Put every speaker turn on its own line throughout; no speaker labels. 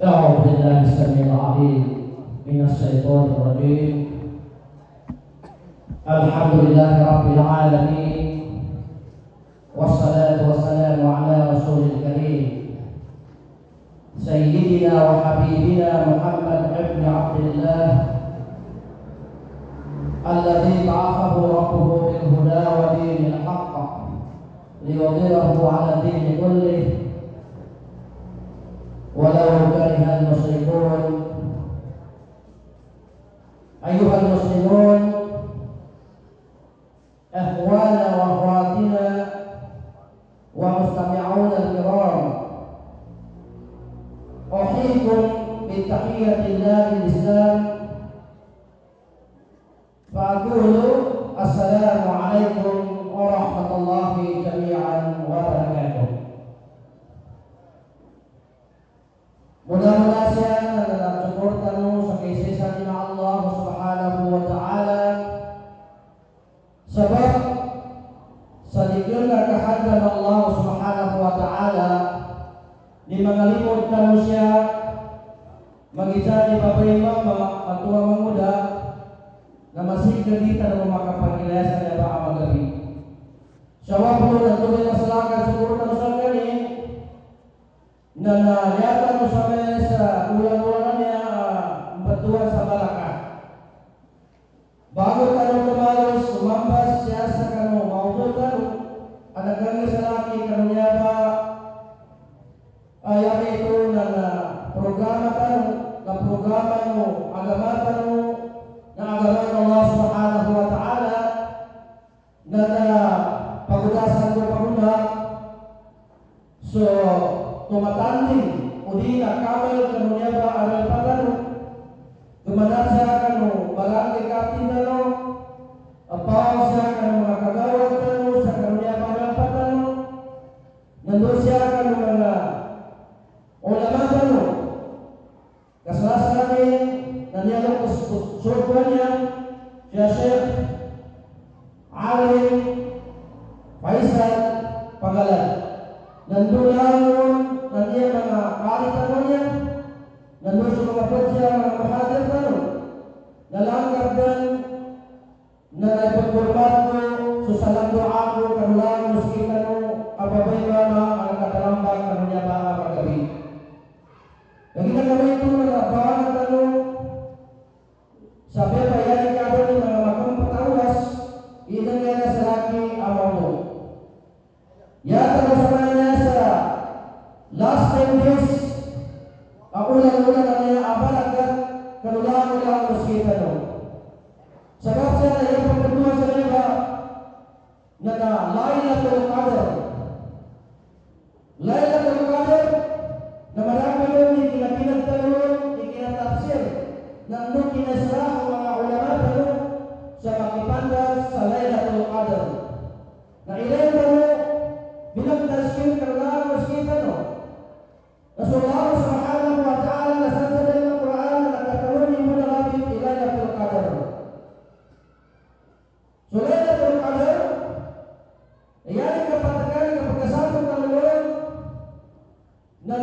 أعوذ بالله السميع العليم من الشيطان الرجيم. الحمد لله رب العالمين، والصلاة والسلام على رسول الكريم سيدنا وحبيبنا محمد بن عبد الله الذي بعثه ربه بالهدى ودين الحق ليظهره على الدين كله ولو كره المشركون. أيها المسلمون، إخوانا وأخواتنا ومستمعون الكرام، أحييكم بتحية الله الإسلام، فأقول السلام عليكم ورحمة الله جميعا وبركاته. Mudah-mudahan na nagsuporta mo sa kaisisan ni Allah subhanahu wa ta'ala sebab sa ligyan na kahanda ng Allah subhanahu wa ta'ala ni mangalimod na mo siya mag-isa ni Babay Mama at tuwang mamuda na masigdagita na mo makapagkilasa niya ba ang magabi. Siya wapo na tuloy na salakan siguro na sa ganin na naliyatan mo sa mesa ulang-ulangan niya batuan sa balaka. Bago tanong tumalos, umambas siya sa kano, maudol kano, anagang sa laki kano niya ba ayami ito na programa kano, na programa mo, agamatan mo, na agaman Allah subhanahu wa ta'ala, na pagutasan ko paguna. So, tumatanding o di nakamal kanu niya ba aral patano gumanasa kanu barangay kaptin tano apaw siya kanu mga kagawad tano sa kanu niya ba aral patano nandun siya kanu mga ulama tano kasalas namin na niya lang surga niya siya Sheikh Alim Faisal Pagalan nandun lang nandiyan mga karitan niya, nandun sa mga pwedya, mga mahadir na nalangkap dan na naipagpurmat ko, susalang doa ko, kanulang, muskitan mo, ababay mama, ang katalambang, kanunya ba ang magabi. Naging kami ito na baan na sabi pa yan ka doon mga makang patawas, inang yan sa laki amaw mo. Yata na sa niya sa last 10 days, ako lang-ulang na niya abal agad kanulang-ulang muskita no. Sabab siya na yung pagkatuwa sa niya na Laylatul Qadr. Laylatul Qadr na marami yun yung kinapinagtalon, yung kinatapsir na ano kinasra ang mga ulama talo sa makipandas sa Laylatul Qadr. Na ilayin talo bilang taskin kanulang muskita no. Rasulullah subhanahu wa ta'ala nasasabi dalam Al-Quran na nagkataon yung malapit Laylatul Qadr. So Laylatul Qadr, ayan ang kapatagan ng pagkasabot ng Lord na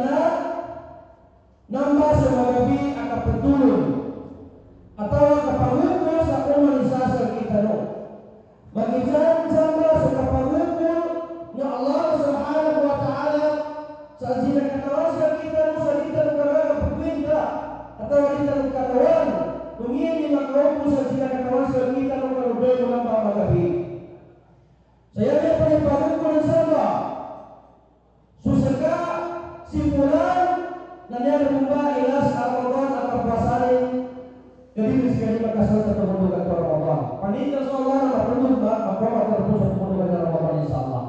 namba sa magabi ang kapatulong atau ang kapangupo sa umanisa sa kita no. Mag-isang samba sa kapangupo na Allah subhanahu wa ta'ala sa sila katawan sa kita mo sa dita ng katawan pagwinda atau dita ng katawan tungin ni makaupo sa sila katawan sa kita ng karubay mo ng pamagabi. Saya niya pa yung bagay ko ng sama susaka simulan na niya lumba ilas Ramadan at pagpasalin gabi sekali magkasal sa tumulog at Ramadan. Panita sa Allah na matulog ba magpapatarpo sa tumulog at Ramadan insyaAllah.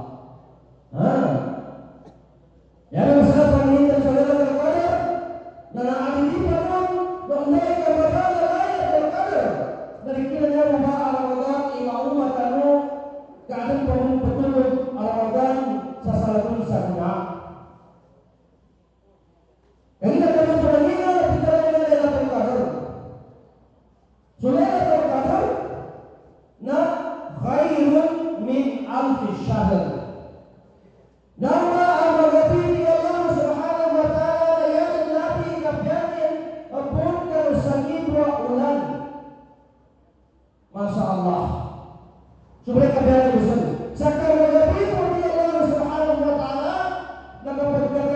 Yan ang sa pangitan sa Laylatul Qadr na naalipan nun na unay kabataan na Laylatul Qadr na rikilan niya mga Ramadan imaumat ano kaadang pamupatulog Ramadan sa salatun sa kuna. Kaya kami panangina na pitaran nila Laylatul Qadr. So Laylatul Qadr na khairun min alfi syahr. Nama ang magabi ni Allah subhanahu wa ta'ala na yan ang natin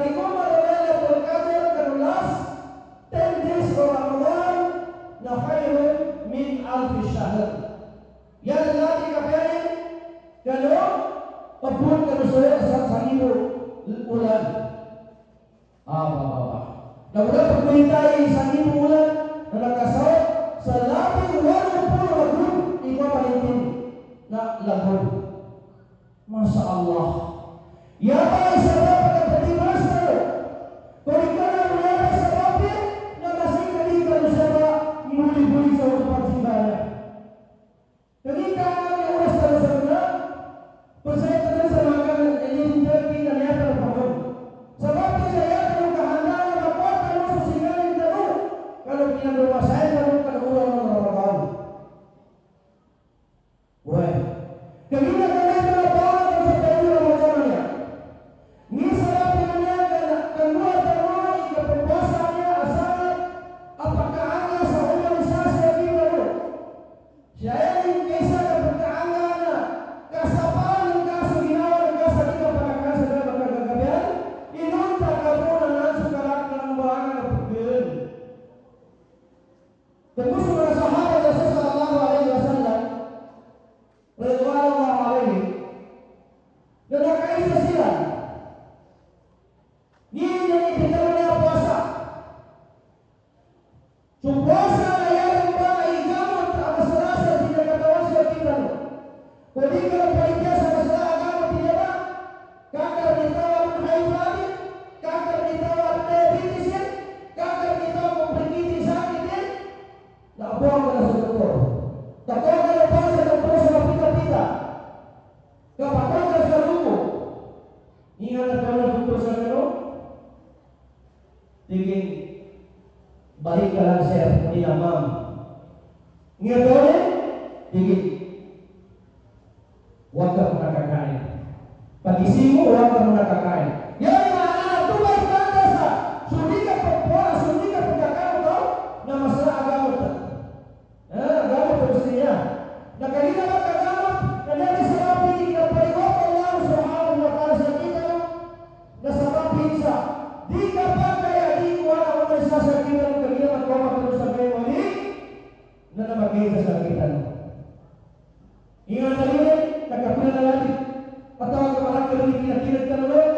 Katiguma Lailatul Qadr kanu last 10 days of Ramadan na khairun min alf shahr. Yan lagi kapayan kanu pabun kanu sa libo ulan. Namudah pagkuhintay sa libo ulan na nagkasaw sa labing 80 lagun ikaw palintin na lagun. Masya Allah. Yapa isa na pagkapati master. Kung ikaw na mula sa kapit na masing kalikan siya ba muli-muli sa ulo pagsimbahan. Kanita ang oras na sa mga pasayta na sa mga ilintaki na niyata ng pagod. Sa kapit sa yata ng kahandaan na makuha mo sa singaling dalo. Kalau pinaglumasayan na mo kanuulang ng Ramadan. Well, kanina kanina na bawang sa tayo ng Ramadan niya. Ngisa natin niya kanuha tayo ikapagbasa niya asalat at pagkaanga sa humanisasya ng dalo. Siya ay kaysa na pagkaanga na kasapan ng kaso ginawa ng kaso di ka pagkakasa na magkagagabihan, inunta ka po na nansukarak ng bahangan na pagbirin. Tapos mga sahabat na sallallahu alaihi wasallam, radhiyallahu alaihi, na nakaisa sila. Hindi na ipitaw niya puasa. So puasa na yan ba ay gamot ang masalasa at pinagatawan siya tingnan. Kung di ka lang paligya sa masala gamot niya ba, kakarnitaw ang high blood, kakarnitaw ang diabetes, kakarnitaw ang complicated sakit din, naabuang ka na sa doktor. Tapuan ka na pa sa doktor sa pita-pita. Kapag ka sa lupo, hinga na ka na doktor sa gano'n, tingin, balik ka lang sir, inamam. Ngayon doon, tingin, huwag ka muna kakain. Pagising mo, huwag ka muna kakain. Yan yung anak, tubay ka na sa sundi ka pagpuan, sundi ka pagkakain daw, na masala agamot. Agamot ang siya. Nakahina ka kagamot, na dali sa kapit, na paliwag Allah subhanahu wa ta'ala sa kita, na sa kapit sa, di ka pa kaya di ko wala ko na sasakitan ng kagina at koma ka sa kayo mali, na namagay sa sakitan. Ingat tayo, nagkapilan na natin. Patawag ka marang kami kinakilat ka naman.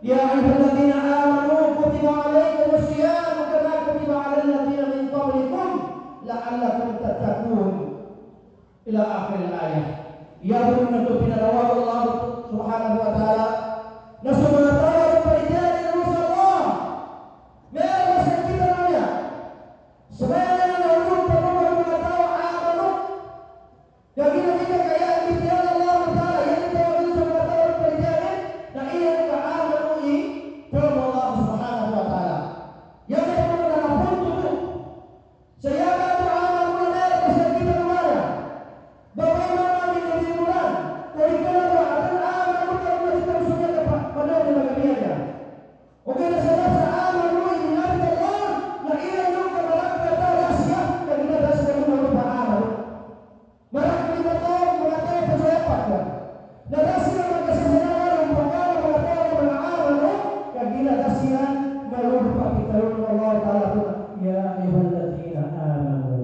Ya ayyuhallazina amanu kutiba alaykumus siyam kama kutiba alal ladzina min qablikum la'allakum tattaqun. Ila akhir al-ayah. Iyahum na ito pinalawag Allah subhanahu wa ta'ala na sumanatawag ang paligyan ng sa Allah. Meron ba sa kita na niya? Sabayan na nahulog pa mo ang mga tao amanu. Gagina kita kaya ang bigyan ng Allah ta'ala. Yan ito ang sa mga tao ng paligyan na iyan ka amanu from Allah subhanahu wa ta'ala. Yan ay mga nakapunto mo. Sa yaga ito amanu na meron ba sa kita na niya? Bawal mo namin yung limuran. Kung ikaw na ba, at ang amanu ka mo dito ang sunya ka pa, manood na magamiyan niya. Okay na sa nasa amanu, inilapit Allah na iyan yung kamarang katalas siya na ginadas ka mo pa amanu. Maraming mga tao pa sa epat ka. Nadas sila magkasasanawan ang pagkala mga tao ng mga amanu, kag ginadas sila malulog pa kitarun ng Allah ta'ala ko na, Ya ayyuhallazina amanu.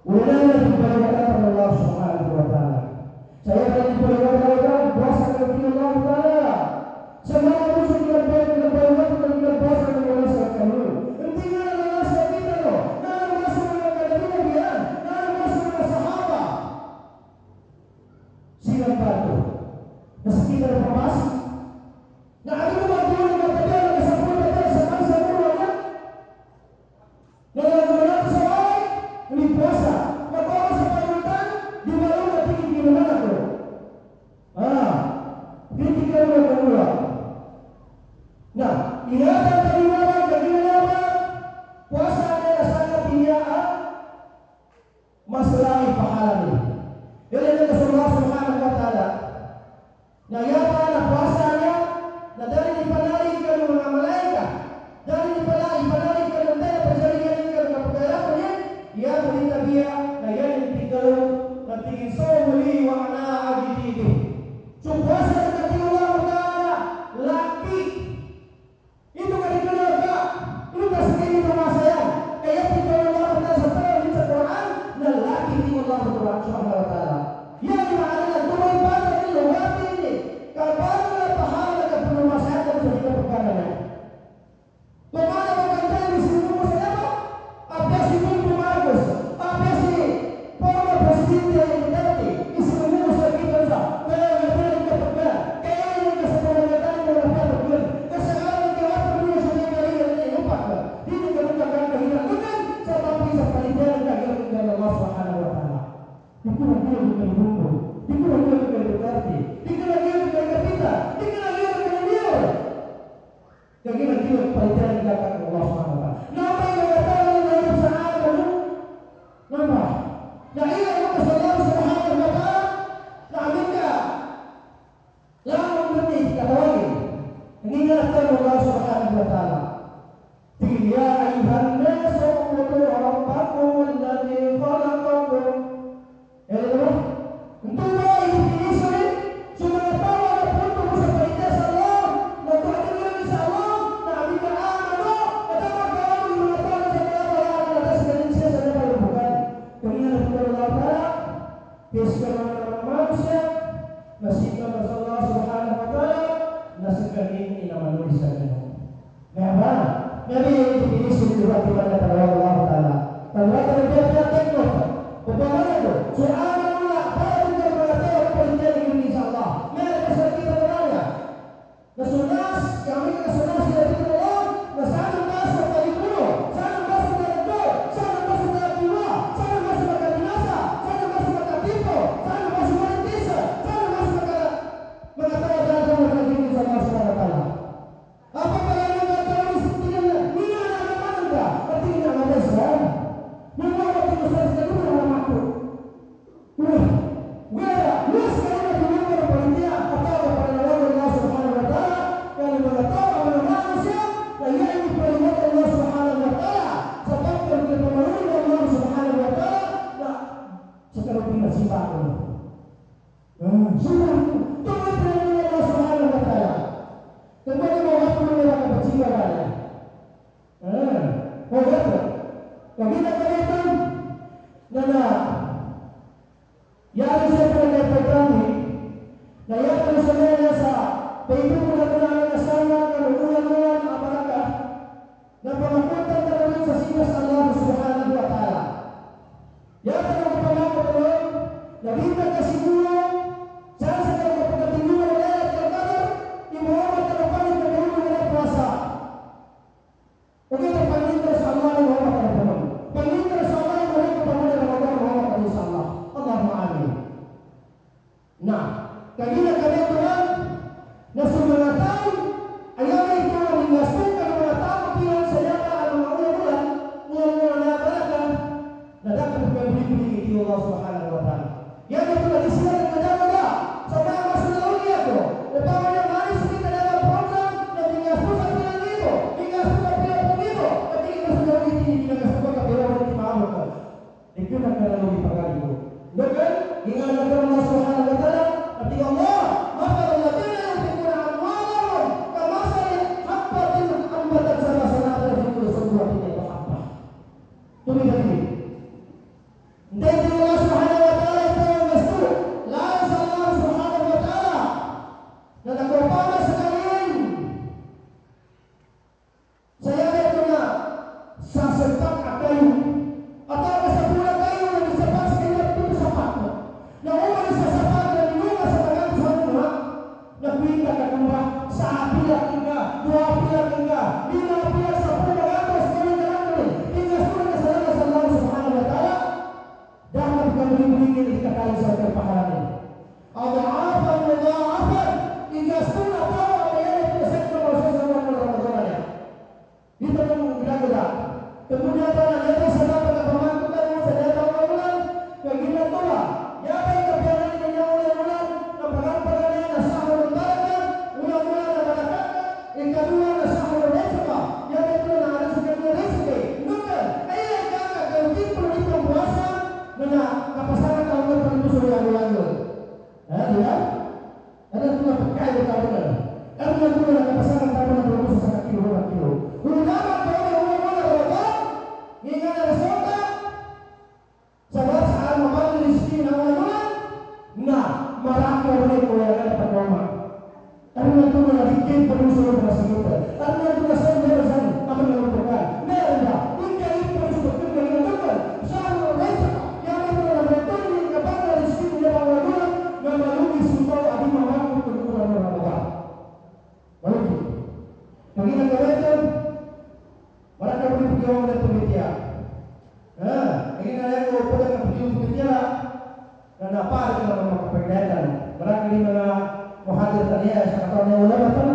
Una na dipalagatan ng Allah subhanahu wa ta'ala. Saya akan dipalagatan puasa ng Allah ta'ala. Sa mga gusto pinagpalagatan ng puasa ng Allah sa kanyo. Hindi nga na Allah sa kita no. Nalaman sa mga kagabihan yan. Nalaman sa mga sahaba. Silang bato. Nasa kita na pamas. Na ano mo magulong ng kagabihan ng kasapul na tayo sa kansa mo na. Nalaman natin sa bahay. Hindi puasa. Magbawa sa pagultan. Di malong natin ginawa ako. Hindi ka mo nagmula. Na, inatan kalimawan, kaginawa, puasa na sangat iniyaan, masalaki pahalami. Yan ang nasulwa subhanahu wa ta'ala. Na yapa na puasa niya, na dahil ipanalig ka ng mga malaika, dahil ipanalig ka ng tayo, pagsalingan ka ng kapagalapan niya, yan ulit na biya, na yan yung tigalo, na tigin so muli, wa na agitibig. So puasa na katiwa mo ta'ala, laki, Lagi nanti pelajaran dikatakan Allah Subhanahu wa taala. Napa yang mengatakan dalam saat itu? Napa? Nah ini Allah Subhanahu wa taala. Nah mereka yang memberi kata lagi. Mengingatkan Allah Subhanahu wa taala. Ya ayuhan nasu ubudu rabbakum alladzi khalaqakum. Ya Allah. Untuk ini sudah tahu ada untuk seperti Allah. Nah Tuhan yang insya Allah. Nah jika amanu atau kalau mengatakan sesuatu yang atas manusia saja kalau bukan. Mengingat Allah Taala. Biasanya manusia masihkan Allah Subhanahu wa taala. Nasibkan ini nama manusia saja. Memang Nabi yang dipilih sudah kepada Allah Taala. Allah Taala dia teknik. Bagaimana itu? Subhanallah, pada juga mengatakan perintah ini insyaallah. Mari kita bertanya. Nasunas, kami nasunas dari Allah, nasana masuk dari dulu, sana masuk dari dulu, sana masuk dari dua, sana masuk dari binasa, sana masuk dari tipu, sana masuk dari desa, sana masuk dari mengatakan dari ini insyaallah Subhanahu wa taala. Apa kalian mengatakan sepertinya? Ini ada mana enggak? Artinya ada Islam. Memang waktu Islam itu adalah makhluk. Wala, luas sekali dunia berperintia atau kepada Allah Subhanahu wa taala yang mengatakan manusia dan yang diperintahkan Allah Subhanahu wa taala sebab kemewahan Allah Subhanahu wa taala tak sekarang punya sifat ini. Sudah Tuhan perintah Allah Subhanahu wa taala. Kembali waktu mereka berjiwa kalian. Begitu. Kita kalian nana yang saya pernah bertanya, nah yang tersedia sa, itu pula kenal sama dengan ulang-ulang apakah, dan pengakuan terhadap sesama Allah Subhanahu wa taala. Yang terlalu pengakuan, dan kita kasih dulu, saya sedang berketinggian oleh terkadang di Muhammad terlepas di kedua dengan puasa. Oke, terpanggil bersama Muhammad terlepas. Panggil bersama Muhammad kepada Muhammad insyaallah. Allahumma amin. Nah, kalian Tuhan Nasul mengatakan ayat itu mengasungkan mengatakan pilihan senjata al-ma'ulah mula-mula balakan dan dapat beri-beri di Allah Subhanahu wa taala. Yang itu tadi silakan menjaga sampai masuk dunia itu. Utamanya manis kita dalam program dan mengasungkan pilihan itu, mengasungkan pilihan itu. Tapi kita sudah ini mengasungkan pilihan itu maafkan. Itu nak kalau dipakai itu. Bukan ingat Allah Subhanahu wa taala arti Allah maka alladzina yunfiquna amwalahum kamathali habbatin ambatat sab'a sanabila fi kulli sunbulatin mi'atu habbah. Tulis lagi. Dan Allah Subhanahu wa taala itu yang masuk. La Allah Subhanahu wa taala. Dan aku pada sekalian. Saya ada punya sasetak kayu atau sebuah kayu yang disepak sekalian itu sepatnya. Nah, orang sesepak dan juga sebagai semua. Nah, kita kembali saat pilihan enggak, dua pilihan enggak, 5 pilihan 10 beratus kali jalan hingga surga kesayangan Allah Subhanahu wa taala. Dapat kembali ini kekali sampai pahala ini. Adha'afan mudha'afan hingga surga tahu apa yang dipesan oleh Rasulullah SAW. Itu menggerak-gerak. Kemudian ada sahabat yang memantukan senjata ulang-ulang baginda tua. Ya baik kebiasaan yang ulang-ulang perang-perang yang sahur utarakan ulang-ulang dan balakan. Yang kedua sahur rezeki. Yang kedua ada segala rezeki. Bukan. Ayat kakak ganti perlu puasa. Mana kapasangan tahun itu sudah ulang-ulang. Ya. Ada tuh pakai betul-betul. Ada tuh kapasangan tahun itu sangat kilo. Ulama ingat Rasulullah sebab saat membagi rezeki awal-awal nah mereka boleh yang dapat rumah karena itu bikin perlu suruh berasa kita karena itu saya berasa apa yang dilakukan mereka mungkin itu seperti yang dilakukan selalu mereka yang itu betul yang kepada rezeki yang awal-awal melalui sumpah adi mawak untuk orang-orang lalu bagi negara mereka boleh berjuang dan pemikiran. Ini kalian kalau pada berjuang pemikiran dan apa itu nama kependekan. Mereka ini mana muhadir tadi ya, sekarang ulama kan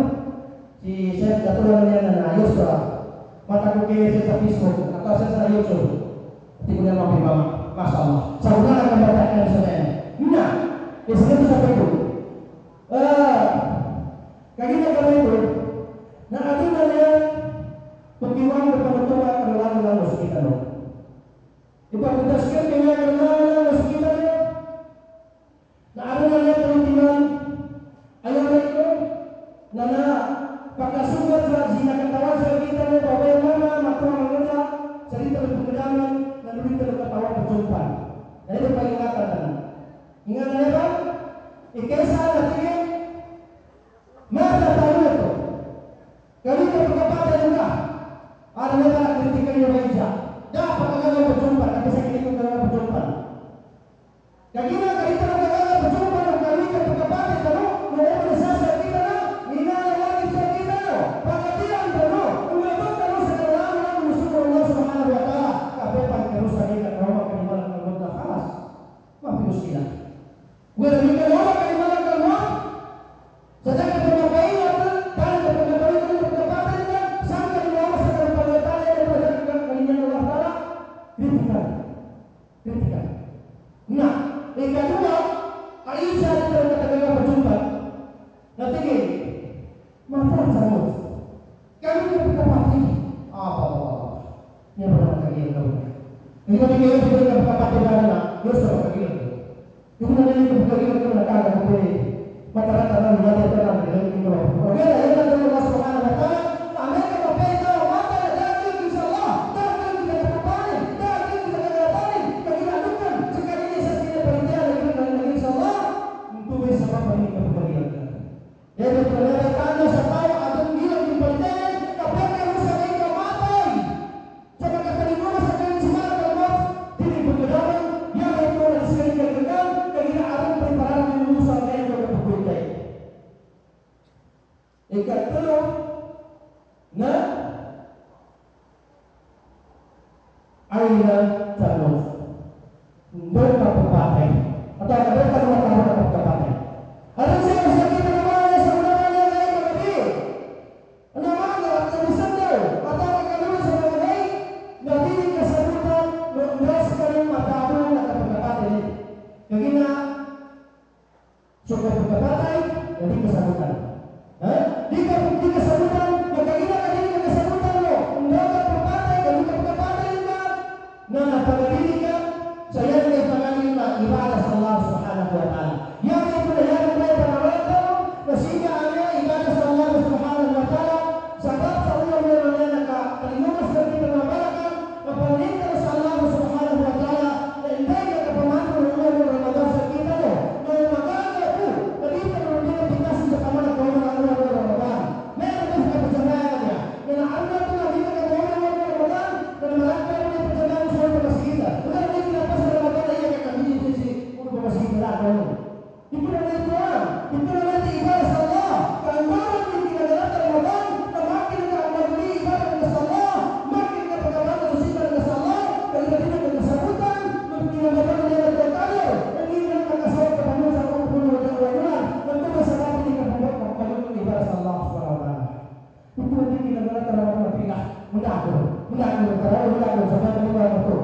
Si Chef katulad niya na ayos ba? Mata ko kayo sa Facebook atau sa YouTube. Hindi ko na mapipama. Masya Allah. Sa una lang ang bataan sa mga. Yuna, isang sa Facebook. Kagina kami ito, na atin na niya pagkiwang na panutuwa karulang kita no. Ipaputaskan kaya karulang kita niya. Na ano na niya tulungan, ayaw na ito, na pagkasugat sa zinakatawan sa kita niya, babayan mama, matuwa ng ganda, salita ng pagkadaman, nalulit ng katawan ng jumpan. Na ito pag-ingatan na. Ingatan niya ba? Ikesa natin, mata tayo ito. Kami na pagkapatay nila. Ano na ba kritikan yung raja? Dapat kagagawa pagjumpan, kasi sa kinikong kagagawa pagjumpan. Kagina kahit na kagagawa pagjumpan, ang kami na pagkapatay tano, noong nasasa kita na, ninalawagin sa kita no. Pagkatilang tano, umabot tano sa kalaman ng gusto mo Allah subhanahu wa ta'ala. Kapepan karoon sa kita, karoon kanimalang kalmot na kalas. Mapilus sila. Wala may karoon kanimalang kalmot. Sa dagat ng mga kaingat, dahil sa pagkakawin ng pagkapatay niya, saan ka nilawas sa pagkapatay ng pagkakawin ng Allah? Kritikal. Kritikal. Nah, yang kedua, Aisyah itu kata-kata berjumpa. Nanti mata sangat. Kami kita pasti apa? Ini benar kali yang kau. Ini kalau kita sudah dapat mana, terus apa kali itu? Itu nanti kita kali itu nak ada apa? Mata-mata dalam mata dalam itu. Oke, ya Allah Subhanahu wa taala, Amerika berbeza mata dan insyaallah, dan kita dapat dan kita dapat kegiatan sekali ini saya berjanji dengan insyaallah untuk bisa memberi kebahagiaan. Ya betul tanda sampai ada bilang di penting tapi kalau saya enggak mati. Coba kata di mana saya cuma kalau tidak bergerak yang itu orang sekali bergerak kegira ada preparasi dulu sampai yang berkebutuhan. Ikatulong na ayunan calon doon kapapatay at ang doon ka naman na kapapatay. Ano siya sa kita naman sa mga niya na ikaw ano mga at nabisan daw at ang kalunan sa mga ngay nabiling kasagutan nungras ka rin matawang na kapapatay kagina so kapapatay hindi kasagutan. Di kasagutan, magkagina ka din kasagutan mo. Hindi ka pagpatay, ganun ka pagpatay ka na napagagili ka sa yan ay pangalim na ibadah sa Allah subhanahu wa ta'ala. Yan ay pinayaran mo ay panawala na siya ang ibadah sa Allah subhanahu wa ta'ala sabab sa ulang meron na nakalimunas na kita na balakan na paninta sa Allah subhanahu wa ta'ala na hindi ka kapamano ng ulang ng Ramadan sa kita mo na magaga po na dito na hindi kita sa kamana ko na Ramadan. Meron din sa pagsabayan niya na naanap na dito ka mo ng Ramadan na malakay mo yung pagsabayan sa mga pasigita. Wala na yung napas sa Ramadan na iya kakabinin din si mga pasigita na ako. Ito na ito yan. Ito na natin ibadah sa Allah. Kaangaran yung kinagalat sa Ramadan na makin ka ang maguli ibadah na sa Allah. Makin ka pagkabalan ng sita na sa Allah. Kaya natin ang nagkasagutan. Magkinagalan niya na tayo. Ang ilang nakasawag ka paano sa kong puno ng Ramadan. Nagtuwa sa natin yung kapagod ng ibadah sa Allah subhanahu wa ta'ala. Ito na din kinagalat sa Ramadan na pinah. Mudako. Sa mga mga ito.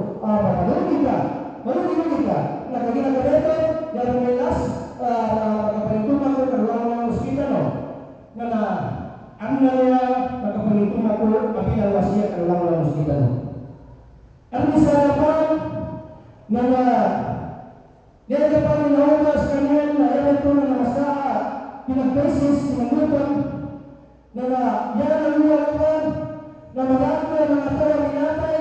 Malungin kita. Nagkaginagalan ito. Yang melas nakapanituma ko karulang ng hospital no. Na ang nalaya nakapanituma ko kapinalwas niya karulang ng hospital no. Ang isa pa na niya pa ninahugas kanyan na ito na namasaa pinag-basis, pinag-utang na yan ang luwag pa na madako ang mga tawa minatay,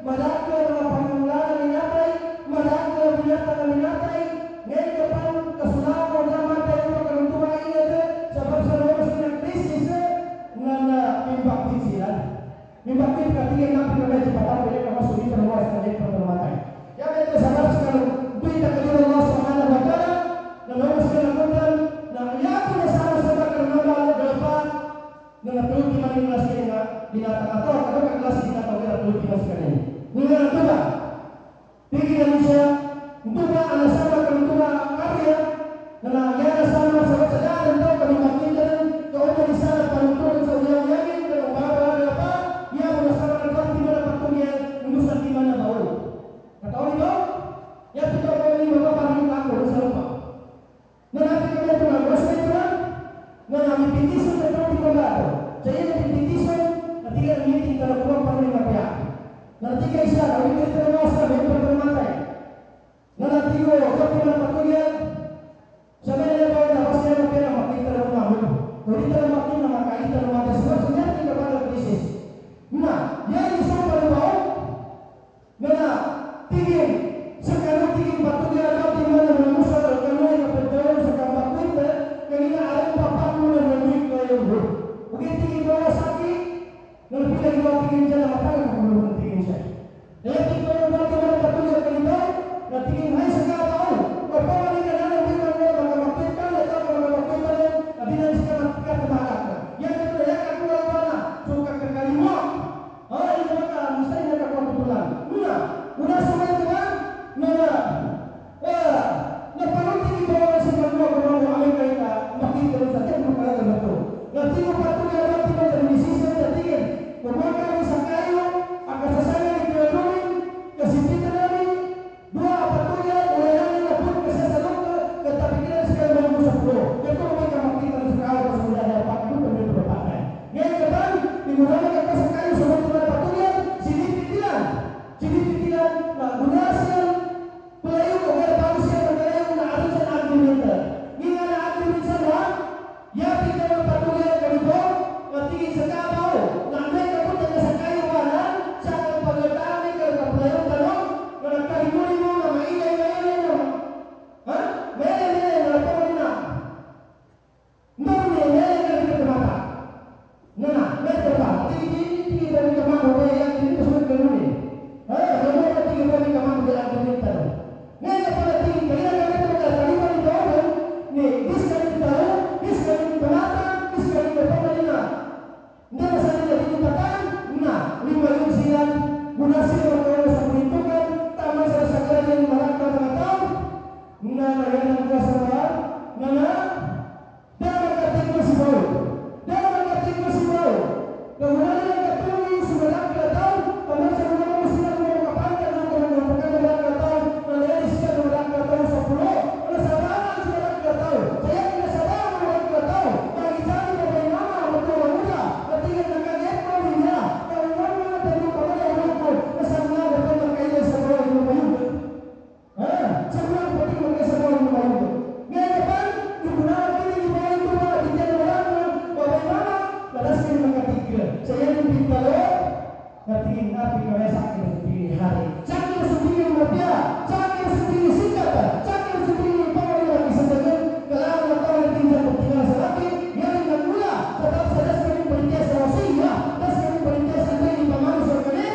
madako ang mga pangunglanan minatay, madako ang binatang na minatay. Ngayon ka pang kasulao mo naman tayo magkaruntuwa ingat sa pagsaluwas ng krisis na pimbaktin sila. Pimbaktin ka tingin na pinagay sa patang pwede ka masulit ang mga sa kanyang pagkamatay. Yan ito sa maras ka ng tuwid na kanina Allah subhanahu wa ta'ala na lumas ka ng kundan na iyato na sana sa pagkaruntuwa dapat na natulog di man yung nasi na binatang ato. Ano ka klase binatang na natulog di mas kanina? Nga na ito ba? Tingin na siya untuk anak sama keluarga karya na nagyara sama sa kasadaran daw kami makita kung ano di sana panutunan sa Nanti kaisa, kami terlepas kami bermata. Nanti go, kami berpatunya. Sebenarnya kalau dah pasti ada pera makin terlemah. Kalau terlemah nama kali terlemah sebab sebenarnya kita pada krisis. Nah, yang isu berbau, mana tinggi sekarang tinggi patunya ada di mana manusia kalau yang berjalan sekarang kita kena ada papan mana lebih kaya itu. Mungkin tinggi bawah sakit, lebih lagi bawah tinggi jalan mata kalau tinggi saya. Jadi tinggi bawah tinggi patunya kita, nanti tinggi hai sekarang tahu. Apa yang kita ada di mana yang kedua yang aku lakukan suka ke kalimah. Ini maka mesti nak aku pulang. Muna semua tuan, mana? Lepas itu bawa semua orang orang kita makin terus saja berkata betul. Nanti waktu dia nanti menjadi sisa jadi pemakai sakayu akan selesai dikeluarin ke sini tadi dua patunya orang yang pun kesesalan ke tapi kita sekarang mau sepuluh. Itu mereka makin terus sekarang sudah ada waktu untuk berpakai. Yang kedua digunakan kata sakayu semua tuan patunya sini pitilan nak gunakan pelayu agar manusia bergaya nak arusan argumenter. Ini ada argumenter lah. Ya kita patunya kedua nanti sekarang mau nak mereka pun dengan sakayu mana cara pengetahuan ke pelayu kalau nak kali ini nama ini nama. Mana apa mana? Mana yang kita mata? Nana, mereka tinggi dari kemana yang ini sudah keluar. Mereka tinggi dari kemana dia argumenter. Mereka pada tinggi dari mereka kali ini tahu ni diskali tahu, diskali penata, diskali pemerintah. Nana saya jadi katakan, nah 5 gunasi orang seperitukan, taman sesekali yang mereka tahu. Nana yang kuasa nana dalam kata masih baru. Kemudian yang ketemu sudah kita tahu, teman sebelum mesti nak mengkapankan orang perkara kita tahu, mana di sini orang kita tahu 10, mana sahabat sudah kita tahu. Saya tidak sabar orang kita tahu. Bagi saya bagaimana betul muda, ketika kita lihat dunia, kalau orang tadi pada orang itu, kesannya betul berkaitan sama orang itu. Semua penting berkaitan sama orang itu. Yang depan digunakan ini di bawah itu di jalan orang bagaimana? Pada sini ketiga, saya minta lo, nanti nabi keresak ini hari. Jangan sendiri mafia, jangan sendiri singkat, jangan sendiri pokoknya lagi sedang kalau atau tinggal bertinggal selagi, yang tidak mula, tetap saja sekali berintias wasiya, dan sekali berintias sekali pemanas sekali,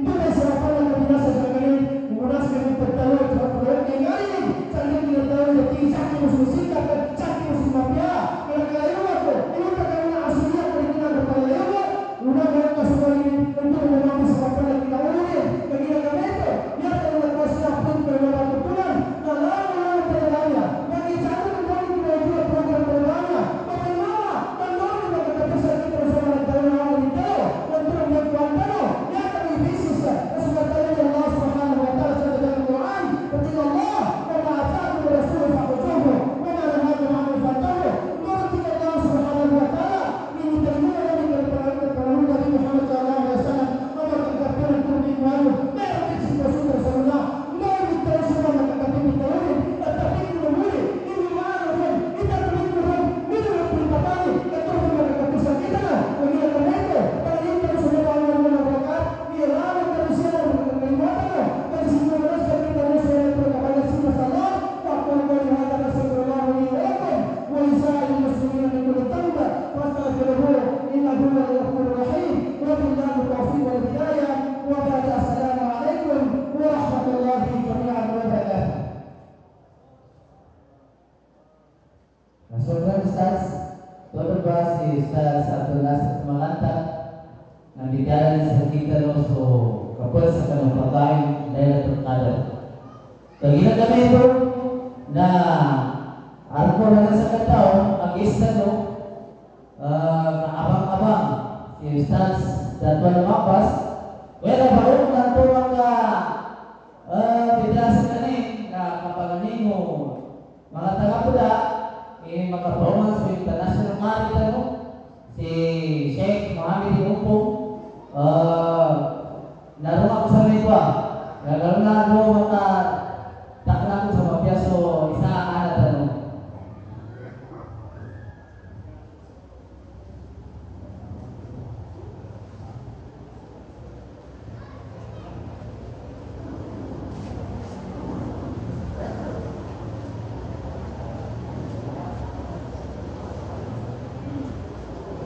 bukan siapa yang berbinasa sekali, bukan sekali bertahu terhadap yang lain, jangan tidak tahu jadi jangan singkat, jangan mafia, kalau aku ini perkara aslinya berikan kepada Allah, udah mereka semua ini untuk memahami sebabnya yang kita ulur, kegiatan itu, dia telah bersiap pun berbeda kebetulan, dalam perjalanannya, bagi satu kembali kita juga program perjalanannya, bagaimana, dan lalu kita bisa kita bersama dalam awal itu, dan terus melakukan penuh, yang kami bisnis, kesempatan Allah Subhanahu Wa Taala dalam Quran, ketika Allah mengatakan kepada Rasul Fakujuhu, mengenai Muhammad Fatahu, mengerti Allah Subhanahu Wa Taala, ini terima dari kepada Nabi Muhammad Sallallahu Alaihi Wasallam, nomor 30 kurni malu, mereka situasi tersebut, mari terus sama kami kita ini, tetapi kita boleh, ini mana pun, kita pun, ini perintahnya, kita pun mereka bisa kita, mengingat mereka, pada ini terus sama Allah berkat, dia lalu terus sama keimanan, dan semua mereka kita sesuai kepada sunnah Allah, waktu kami ada Rasulullah SAW, wa isa'il muslimin min kulli tauba, fastaghfiruhu innahu huwal ghafurur rahim, wa billahi taufiq wal hidayah, wa ba'da assalamu alaikum warahmatullahi jami'an wa barakatuh.
Saudara Ustaz, tuan bahas di Ustaz Abdul Nasir Malantang, yang di dalam sekitar nusu kapal sekarang perlain Lailatul Qadar. Kagina kami itu na arko na sa kataw ang isa no na abang-abang si Ustaz Datwan Mapas, wala baru na ito mga bidasa kanin na kapaganin mo mga taga-puda maka-performance sa international market no si Sheikh Mohammed Inupo naroon ako sa Kalau na do maka takna ko sa mafia so isa ana tanong.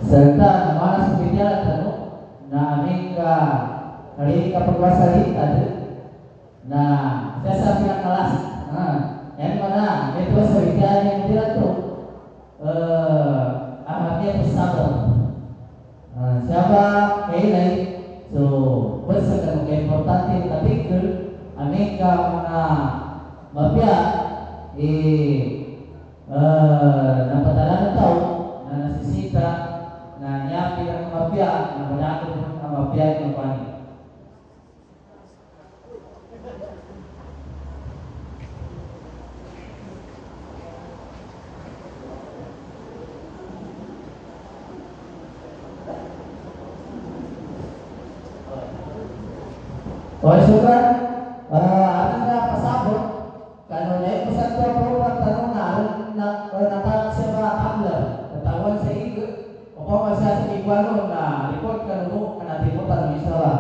Serta mana sebenarnya tanong na aming hari kapagwasalit ada. Nah, saya sampai kelas. Yang mana itu sebenarnya yang tidak tu amatnya bersabar. Siapa ini so bersekan importante tapi ke aneka mana mafia napadalan tahu na nasisita na nyapi ang mafia na manakot ang mafia ng panig. Syukran, ating na pasabot, kano na yung pasang program tanong na natawag siya mga tabler, natawag sa igo, o kung masya sa igwano na report kano ka natin mo tanong isa ba?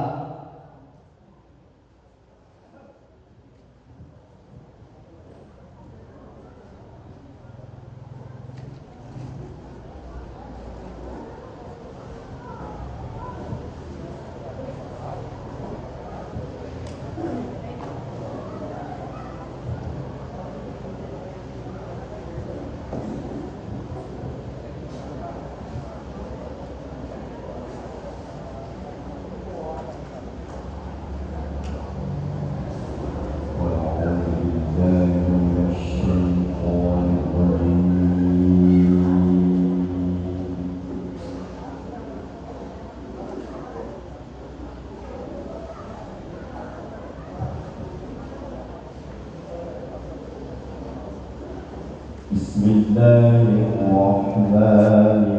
بسم الله الرحمن